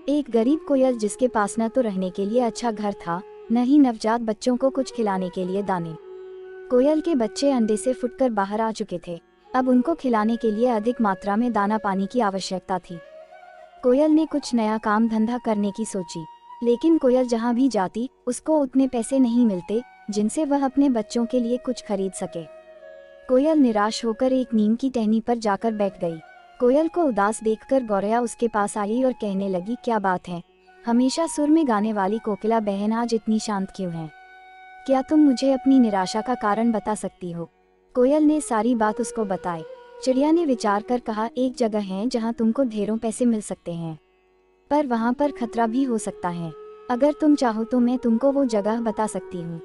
एक गरीब कोयल जिसके पास न तो रहने के लिए अच्छा घर था, न ही नवजात बच्चों को कुछ खिलाने के लिए दाने। कोयल के बच्चे अंडे से फुटकर बाहर आ चुके थे। अब उनको खिलाने के लिए अधिक मात्रा में दाना पानी की आवश्यकता थी। कोयल ने कुछ नया काम धंधा करने की सोची, लेकिन कोयल जहाँ भी जाती उसको उतने पैसे नहीं मिलते जिनसे वह अपने बच्चों के लिए कुछ खरीद सके। कोयल निराश होकर एक नीम की टहनी पर जाकर बैठ गई। कोयल को उदास देखकर गौरैया उसके पास आई और कहने लगी, क्या बात है, हमेशा सुर में गाने वाली कोकिला बहन आज इतनी शांत क्यों है? क्या तुम मुझे अपनी निराशा का कारण बता सकती हो? कोयल ने सारी बात उसको बताई। चिड़िया ने विचार कर कहा, एक जगह है जहाँ तुमको ढेरों पैसे मिल सकते हैं, पर वहाँ पर खतरा भी हो सकता है। अगर तुम चाहो तो मैं तुमको वो जगह बता सकती हूँ।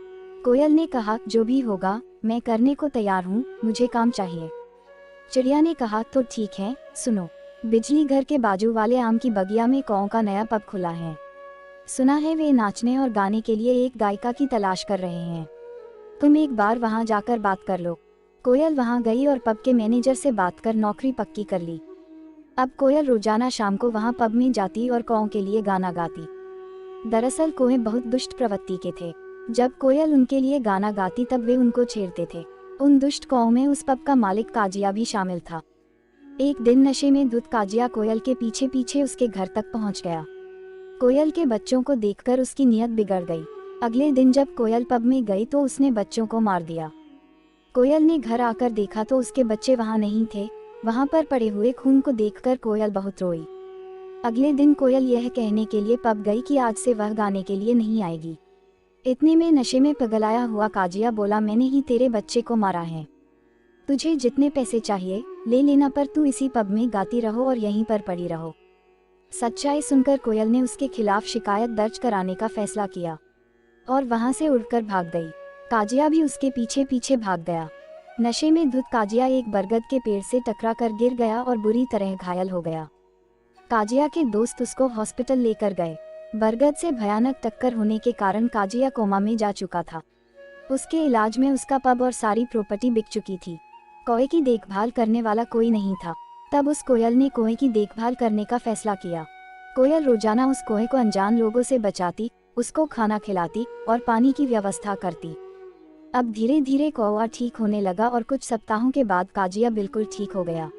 कोयल ने कहा, जो भी होगा मैं करने को तैयार हूँ, मुझे काम चाहिए। चिड़िया ने कहा, तो ठीक है, सुनो, बिजली घर के बाजू वाले आम की बगिया में कौओं का नया पब खुला है। सुना है वे नाचने और गाने के लिए एक गायिका की तलाश कर रहे हैं। तुम एक बार वहां जाकर बात कर लो। कोयल वहां गई और पब के मैनेजर से बात कर नौकरी पक्की कर ली। अब कोयल रोजाना शाम को वहां पब में जाती और कौओं के लिए गाना गाती। दरअसल कौए बहुत दुष्ट प्रवृत्ति के थे। जब कोयल उनके लिए गाना गाती तब वे उनको छेड़ते थे। उन दुष्ट कौओं में उस पब का मालिक काजिया भी शामिल था। एक दिन नशे में धुत काजिया कोयल के पीछे पीछे उसके घर तक पहुंच गया। कोयल के बच्चों को देखकर उसकी नीयत बिगड़ गई। अगले दिन जब कोयल पब में गई तो उसने बच्चों को मार दिया। कोयल ने घर आकर देखा तो उसके बच्चे वहां नहीं थे। वहां पर पड़े हुए खून को देखकर कोयल बहुत रोई। अगले दिन कोयल यह कहने के लिए पब गई कि आज से वह गाने के लिए नहीं आएगी। इतने में नशे में पगलाया हुआ काजिया बोला, मैंने ही तेरे बच्चे को मारा है, तुझे जितने पैसे चाहिए ले लेना, पर तू इसी पब में गाती रहो और यहीं पर पड़ी रहो। सच्चाई सुनकर कोयल ने उसके खिलाफ शिकायत दर्ज कराने का फैसला किया और वहां से उड़कर भाग गई। काजिया भी उसके पीछे पीछे भाग गया। नशे में धुत काजिया एक बरगद के पेड़ से टकराकर गिर गया और बुरी तरह घायल हो गया। काजिया के दोस्त उसको हॉस्पिटल लेकर गए। बरगद से भयानक टक्कर होने के कारण काजिया कोमा में जा चुका था। उसके इलाज में उसका पब और सारी प्रॉपर्टी बिक चुकी थी। कौए की देखभाल करने वाला कोई नहीं था। तब उस कोयल ने कौए की देखभाल करने का फैसला किया। कोयल रोजाना उस कौए को अनजान लोगों से बचाती, उसको खाना खिलाती और पानी की व्यवस्था करती। अब धीरे धीरे कौवा ठीक होने लगा और कुछ सप्ताहों के बाद काजिया बिल्कुल ठीक हो गया।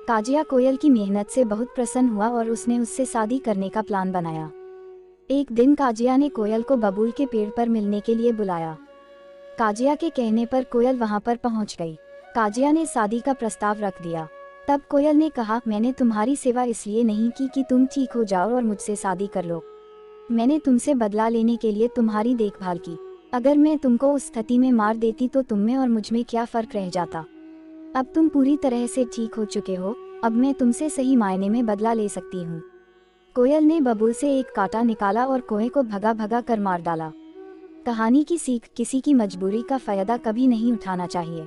काजिया कोयल की मेहनत से बहुत प्रसन्न हुआ और उसने उससे शादी करने का प्लान बनाया। एक दिन काजिया ने कोयल को बबूल के पेड़ पर मिलने के लिए बुलाया। काजिया के कहने पर कोयल वहां पर पहुंच गई। काजिया ने शादी का प्रस्ताव रख दिया। तब कोयल ने कहा, मैंने तुम्हारी सेवा इसलिए नहीं की कि तुम ठीक हो जाओ और मुझसे शादी कर लो। मैंने तुमसे बदला लेने के लिए तुम्हारी देखभाल की। अगर मैं तुमको उस स्थिति में मार देती तो तुम में और मुझ में क्या फर्क रह जाता? अब तुम पूरी तरह से ठीक हो चुके हो, अब मैं तुमसे सही मायने में बदला ले सकती हूँ। कोयल ने बबूल से एक कांटा निकाला और कौए को भगा भगा कर मार डाला। कहानी की सीख, किसी की मजबूरी का फायदा कभी नहीं उठाना चाहिए।